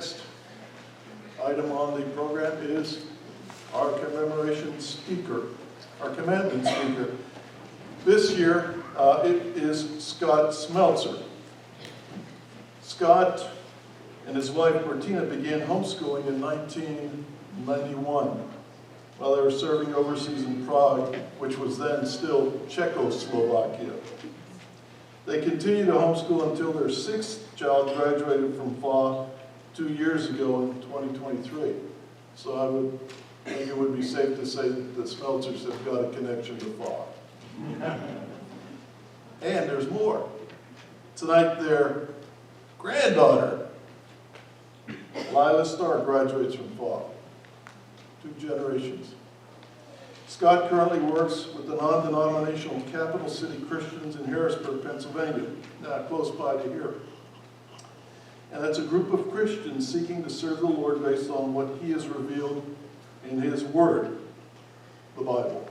next item on the program is our commemoration speaker, our commencement speaker. This year, it is Scott Smelser. Scott and his wife, Martina, began homeschooling in 1991 while they were serving overseas in Prague, which was then still Czechoslovakia. They continued to homeschool until their sixth child graduated from PHAA 2 years ago in 2023. So I would think it would be safe to say that the Smelsers have got a connection to PHAA. And there's more. Tonight their granddaughter, Lila Starr, graduates from PHAA. 2 generations. Scott currently works with the non-denominational Capital City Christians in Harrisburg, Pennsylvania, now close by to here. And that's a group of Christians seeking to serve the Lord based on what He has revealed in His Word, the Bible.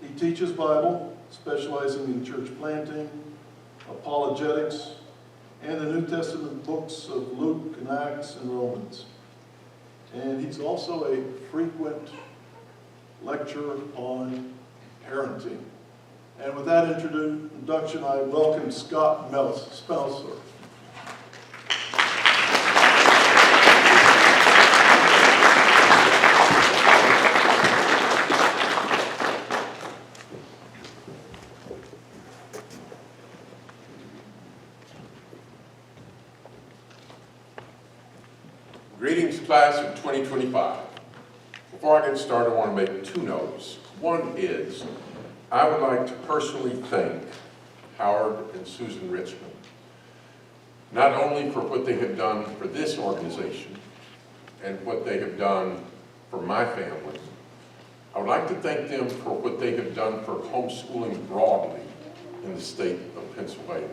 He teaches Bible, specializing in church planting, apologetics, and the New Testament books of Luke and Acts and Romans. And he's also a frequent lecturer on parenting. And with that introduction, I welcome Scott Smelser. Greetings, class of 2025. Before I get started, I want to make 2 notes. One is, I would like to personally thank Howard and Susan Richmond, not only for what they have done for this organization and what they have done for my family. I would like to thank them for what they have done for homeschooling broadly in the state of Pennsylvania.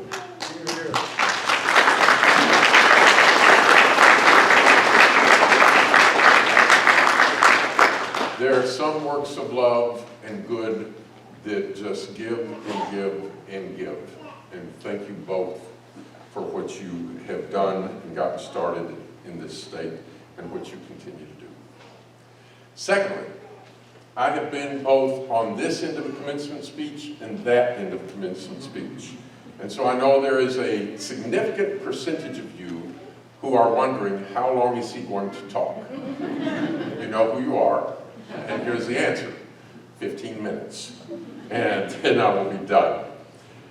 There are some works of love and good that just give and give and give. And thank you both for what you have done and gotten started in this state and what you continue to do. Secondly, I have been both on this end of a commencement speech and that end of a commencement speech. And so I know there is a significant percentage of you who are wondering, how long is he going to talk? You know who you are. And here's the answer, 15 minutes, and then I will be done.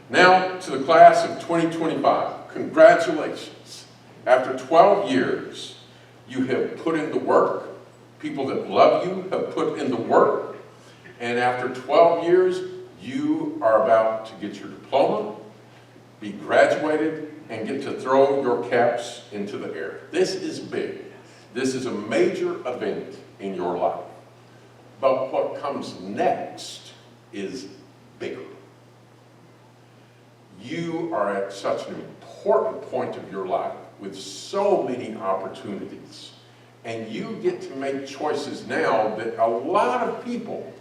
Now to the class of 2025, congratulations. After 12 years, you have put in the work. People that love you have put in the work. And after 12 years, you are about to get your diploma, be graduated, and get to throw your caps into the air. This is big. This is a major event in your life. But what comes next is bigger. You are at such an important point of your life with so many opportunities. And you get to make choices now that a lot of people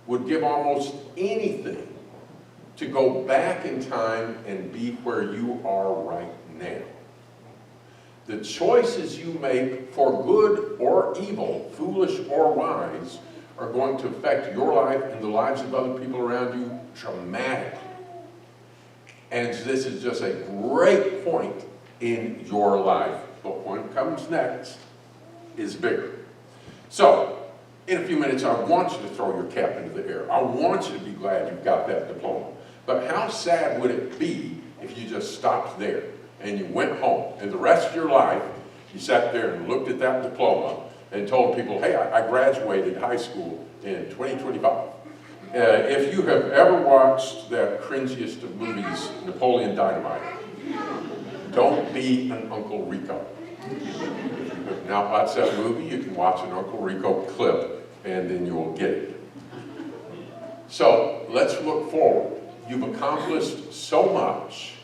would give almost anything to go back in time and be where you are right now. The choices you make, for good or evil, foolish or wise, are going to affect your life and the lives of other people around you dramatically. And this is just a great point in your life. But what comes next is bigger. So, in a few minutes, I want you to throw your cap into the air. I want you to be glad you've got that diploma. But how sad would it be if you just stopped there and you went home and the rest of your life you sat there and looked at that diploma and told people, hey, I graduated high school in 2025. If you have ever watched that cringiest of movies, Napoleon Dynamite, don't be an Uncle Rico. If you have not watched that movie, you can watch an Uncle Rico clip and then you'll get it. So let's look forward. You've accomplished so much,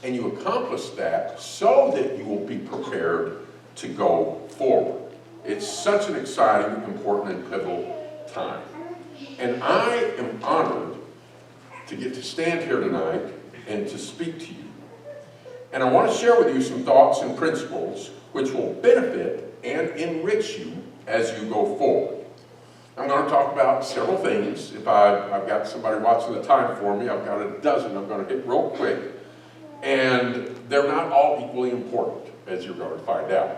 and you accomplished that so that you will be prepared to go forward. It's such an exciting, important, and pivotal time. And I am honored to get to stand here tonight and to speak to you. And I want to share with you some thoughts and principles which will benefit and enrich you as you go forward. I'm going to talk about several things. If I've got somebody watching the time for me, I've got a dozen I'm going to hit real quick. And they're not all equally important, as you're going to find out.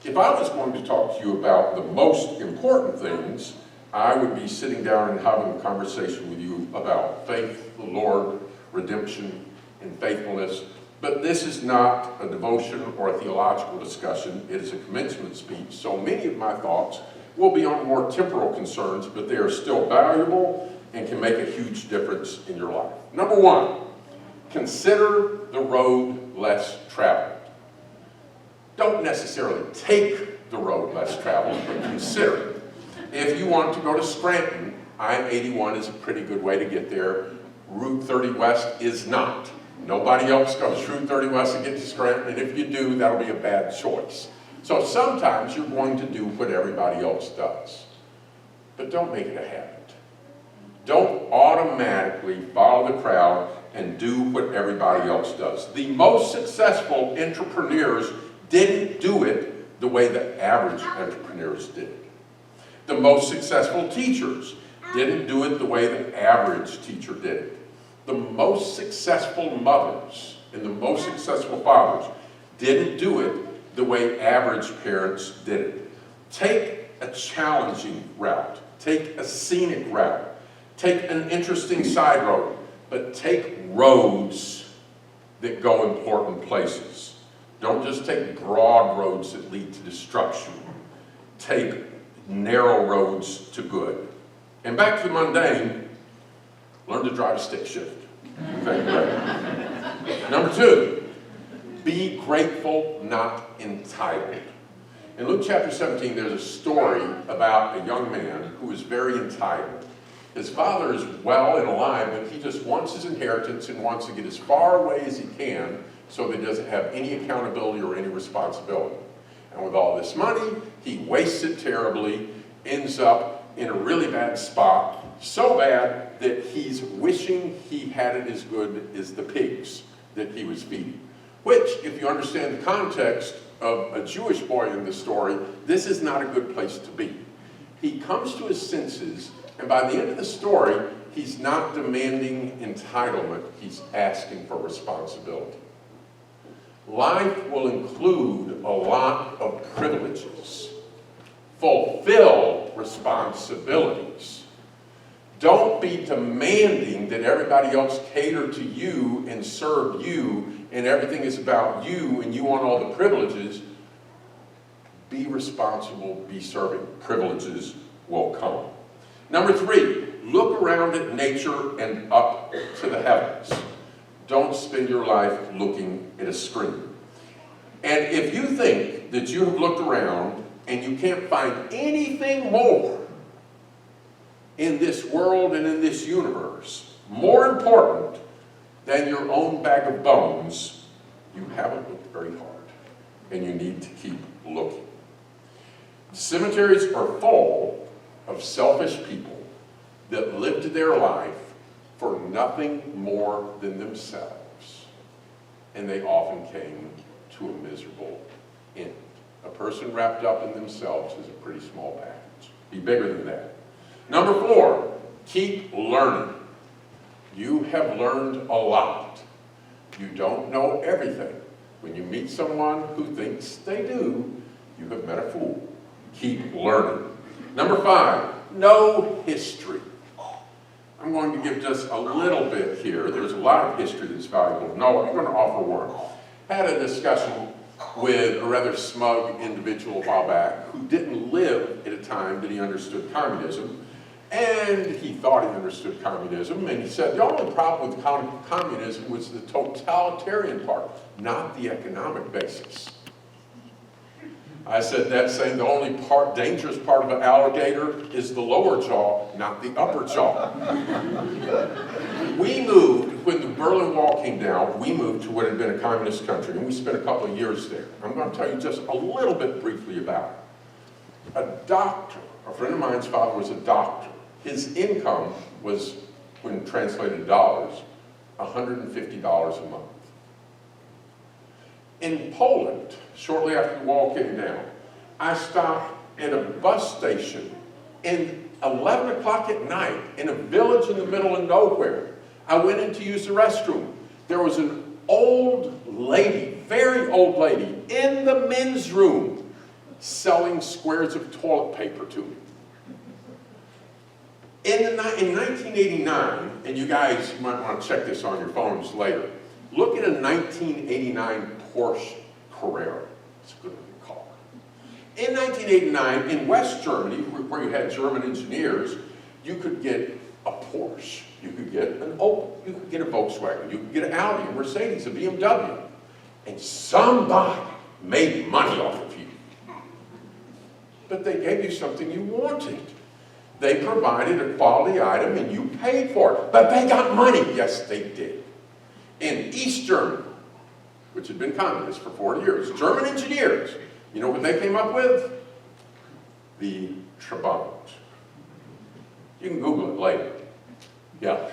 If I was going to talk to you about the most important things, I would be sitting down and having a conversation with you about faith, the Lord, redemption, and faithfulness. But this is not a devotion or a theological discussion. It is a commencement speech. So many of my thoughts will be on more temporal concerns, but they are still valuable and can make a huge difference in your life. Number one, consider the road less traveled. Don't necessarily take the road less traveled, but consider it. If you want to go to Scranton, I-81 is a pretty good way to get there. Route 30 West is not. Nobody else goes Route 30 West to get to Scranton, and if you do, that'll be a bad choice. So sometimes you're going to do what everybody else does. But don't make it a habit. Don't automatically follow the crowd and do what everybody else does. The most successful entrepreneurs didn't do it the way the average entrepreneurs did. The most successful teachers didn't do it the way the average teacher did it. The most successful mothers and the most successful fathers didn't do it the way average parents did it. Take a challenging route. Take a scenic route. Take an interesting side road. But take roads that go important places. Don't just take broad roads that lead to destruction. Take narrow roads to good. And back to the mundane, learn to drive a stick shift. Okay, great. Number two, be grateful, not entitled. In Luke chapter 17, there's a story about a young man who is very entitled. His father is well and alive, but he just wants his inheritance and wants to get as far away as he can so that he doesn't have any accountability or any responsibility. And with all this money, he wastes it terribly, ends up in a really bad spot, so bad that he's wishing he had it as good as the pigs that he was feeding. Which, if you understand the context of a Jewish boy in the story, this is not a good place to be. He comes to his senses, and by the end of the story, he's not demanding entitlement, he's asking for responsibility. Life will include a lot of privileges. Fulfill responsibilities. Don't be demanding that everybody else cater to you and serve you and everything is about you and you want all the privileges. Be responsible, be serving. Privileges will come. Number three, look around at nature and up to the heavens. Don't spend your life looking at a screen. And if you think that you have looked around and you can't find anything more in this world and in this universe more important than your own bag of bones, you haven't looked very hard, and you need to keep looking. Cemeteries are full of selfish people that lived their life for nothing more than themselves, and they often came to a miserable end. A person wrapped up in themselves is a pretty small package. Be bigger than that. Number four, keep learning. You have learned a lot. You don't know everything. When you meet someone who thinks they do, you have met a fool. Keep learning. Number five, know history. I'm going to give just a little bit here. There's a lot of history that's valuable. No, I'm going to offer one. I had a discussion with a rather smug individual a while back who didn't live at a time that he understood communism, and he thought he understood communism, and he said the only problem with communism was the totalitarian part, not the economic basis. I said, that's saying the only dangerous part of an alligator is the lower jaw, not the upper jaw. We moved, when the Berlin Wall came down, we moved to what had been a communist country, and we spent a couple of years there. I'm going to tell you just a little bit briefly about it. A doctor, a friend of mine's father was a doctor. His income was, when translated to dollars, $150 a month. In Poland, shortly after the wall came down, I stopped at a bus station in 11 o'clock at night in a village in the middle of nowhere. I went in to use the restroom. There was an old lady, very old lady, in the men's room selling squares of toilet paper to me. In 1989, and you guys might want to check this on your phones later, look at a 1989 Porsche Carrera. It's a good looking car. In 1989, in West Germany, where you had German engineers, you could get a Porsche, you could get an Opel, you could get a Volkswagen, you could get an Audi, a Mercedes, a BMW, and somebody made money off of you. But they gave you something you wanted. They provided a quality item and you paid for it. But they got money. Yes, they did. In East Germany, which had been communist for 40 years, German engineers, you know what they came up with? The Trabant. You can Google it later. Yeah.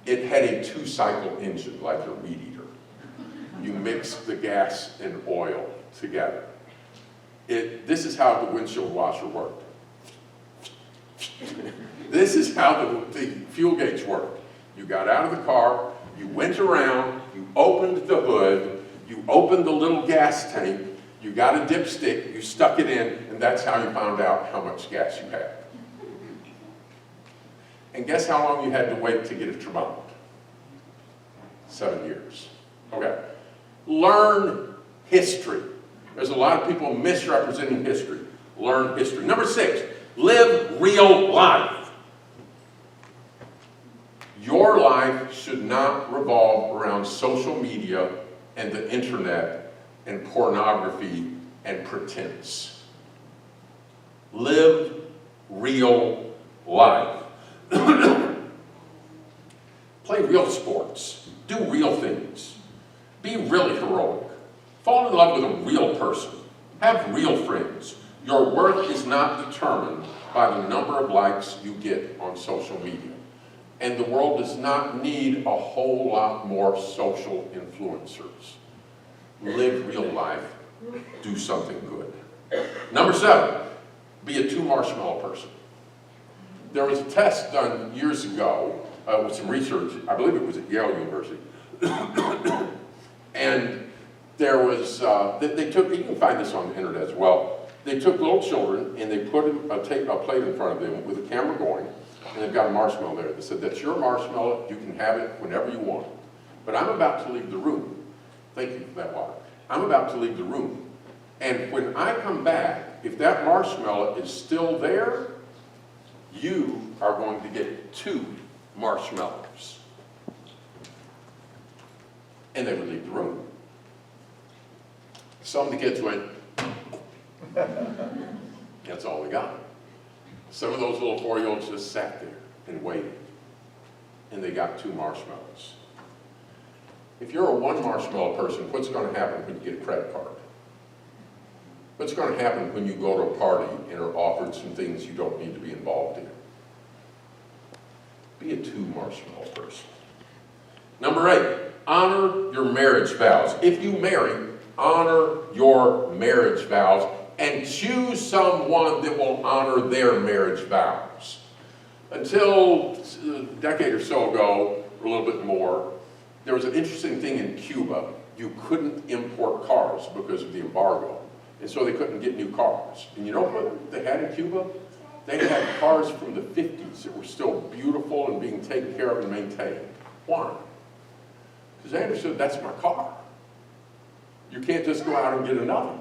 It had a 2-cycle engine like a weed eater. You mix the gas and oil together. This is how the windshield washer worked. This is how the fuel gauge worked. You got out of the car, you went around, you opened the hood, you opened the little gas tank, you got a dipstick, you stuck it in, and that's how you found out how much gas you had. And guess how long you had to wait to get a Trabant? 7 years. Okay. Learn history. There's a lot of people misrepresenting history. Learn history. Number 6, live real life. Your life should not revolve around social media and the internet and pornography and pretense. Live real life. Play real sports. Do real things. Be really heroic. Fall in love with a real person. Have real friends. Your worth is not determined by the number of likes you get on social media. And the world does not need a whole lot more social influencers. Live real life. Do something good. Number 7, be a 2 marshmallow person. There was a test done years ago with some research, I believe it was at Yale University. And there was, they took, you can find this on the internet as well, they took little children and they put a plate in front of them with a camera going, and they've got a marshmallow there. They said, that's your marshmallow, you can have it whenever you want. But I'm about to leave the room. Thank you for that water. I'm about to leave the room. And when I come back, if that marshmallow is still there, you are going to get 2 marshmallows. And they would leave the room. Some of the kids went, that's all we got. Some of those little 4-year-olds just sat there and waited. And they got 2 marshmallows. If you're a 1 marshmallow person, what's going to happen when you get a credit card? What's going to happen when you go to a party and are offered some things you don't need to be involved in? Be a 2 marshmallow person. Number 8, honor your marriage vows. If you marry, honor your marriage vows and choose someone that will honor their marriage vows. Until a decade or so ago, or a little bit more, there was an interesting thing in Cuba. You couldn't import cars because of the embargo. And so they couldn't get new cars. And you know what they had in Cuba? They had cars from the 50s that were still beautiful and being taken care of and maintained. Why? Because they understood that's my car. You can't just go out and get another one.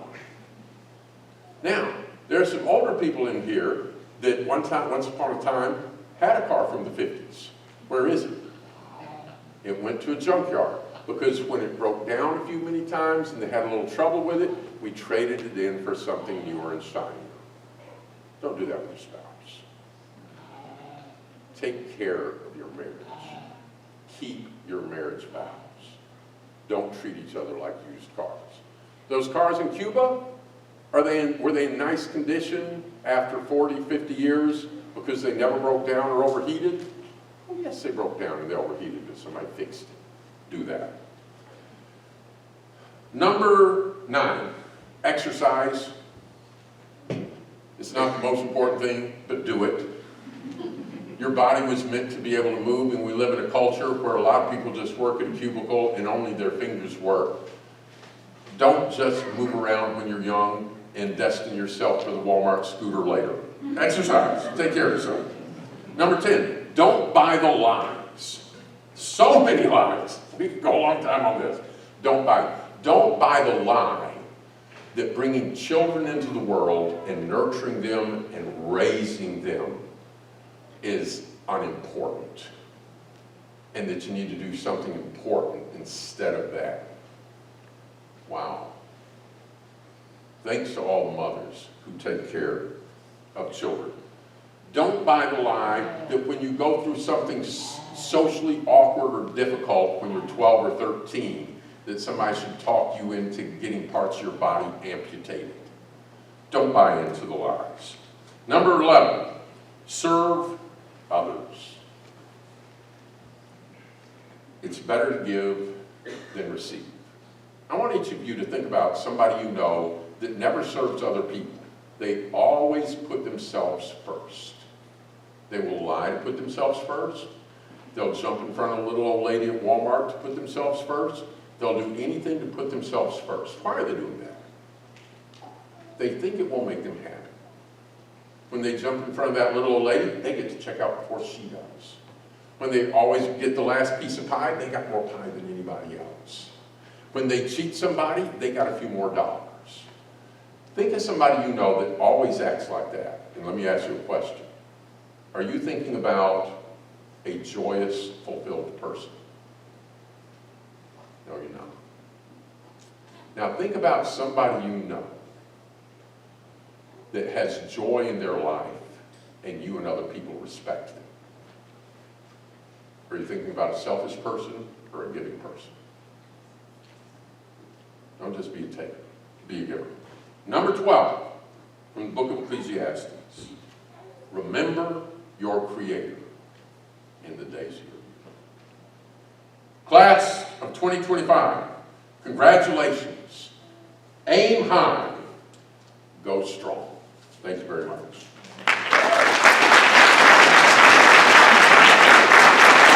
Now, there are some older people in here that once upon a time had a car from the 50s. Where is it? It went to a junkyard because when it broke down a few many times and they had a little trouble with it, we traded it in for something newer and shinier. Don't do that with your spouse. Take care of your marriage. Keep your marriage vows. Don't treat each other like used cars. Those cars in Cuba, were they in nice condition after 40, 50 years because they never broke down or overheated? Well, yes, they broke down and they overheated, but somebody fixed it. Do that. Number 9, exercise. It's not the most important thing, but do it. Your body was meant to be able to move, and we live in a culture where a lot of people just work in a cubicle and only their fingers work. Don't just move around when you're young and destine yourself for the Walmart scooter later. Exercise. Take care of yourself. Number 10, don't buy the lies. So many lies. We could go a long time on this. Don't buy the lie that bringing children into the world and nurturing them and raising them is unimportant, and that you need to do something important instead of that. Wow. Thanks to all the mothers who take care of children. Don't buy the lie that when you go through something socially awkward or difficult when you're 12 or 13, that somebody should talk you into getting parts of your body amputated. Don't buy into the lies. Number 11, serve others. It's better to give than receive. I want each of you to think about somebody you know that never serves other people. They always put themselves first. They will lie to put themselves first. They'll jump in front of a little old lady at Walmart to put themselves first. They'll do anything to put themselves first. Why are they doing that? They think it will make them happy. When they jump in front of that little old lady, they get to check out before she does. When they always get the last piece of pie, they got more pie than anybody else. When they cheat somebody, they got a few more dollars. Think of somebody you know that always acts like that. And let me ask you a question. Are you thinking about a joyous, fulfilled person? No, you're not. Now think about somebody you know that has joy in their life and you and other people respect them. Are you thinking about a selfish person or a giving person? Don't just be a taker, be a giver. Number 12, from the book of Ecclesiastes. Remember your Creator in the days of your youth. Class of 2025, congratulations. Aim high, go strong. Thank you very much.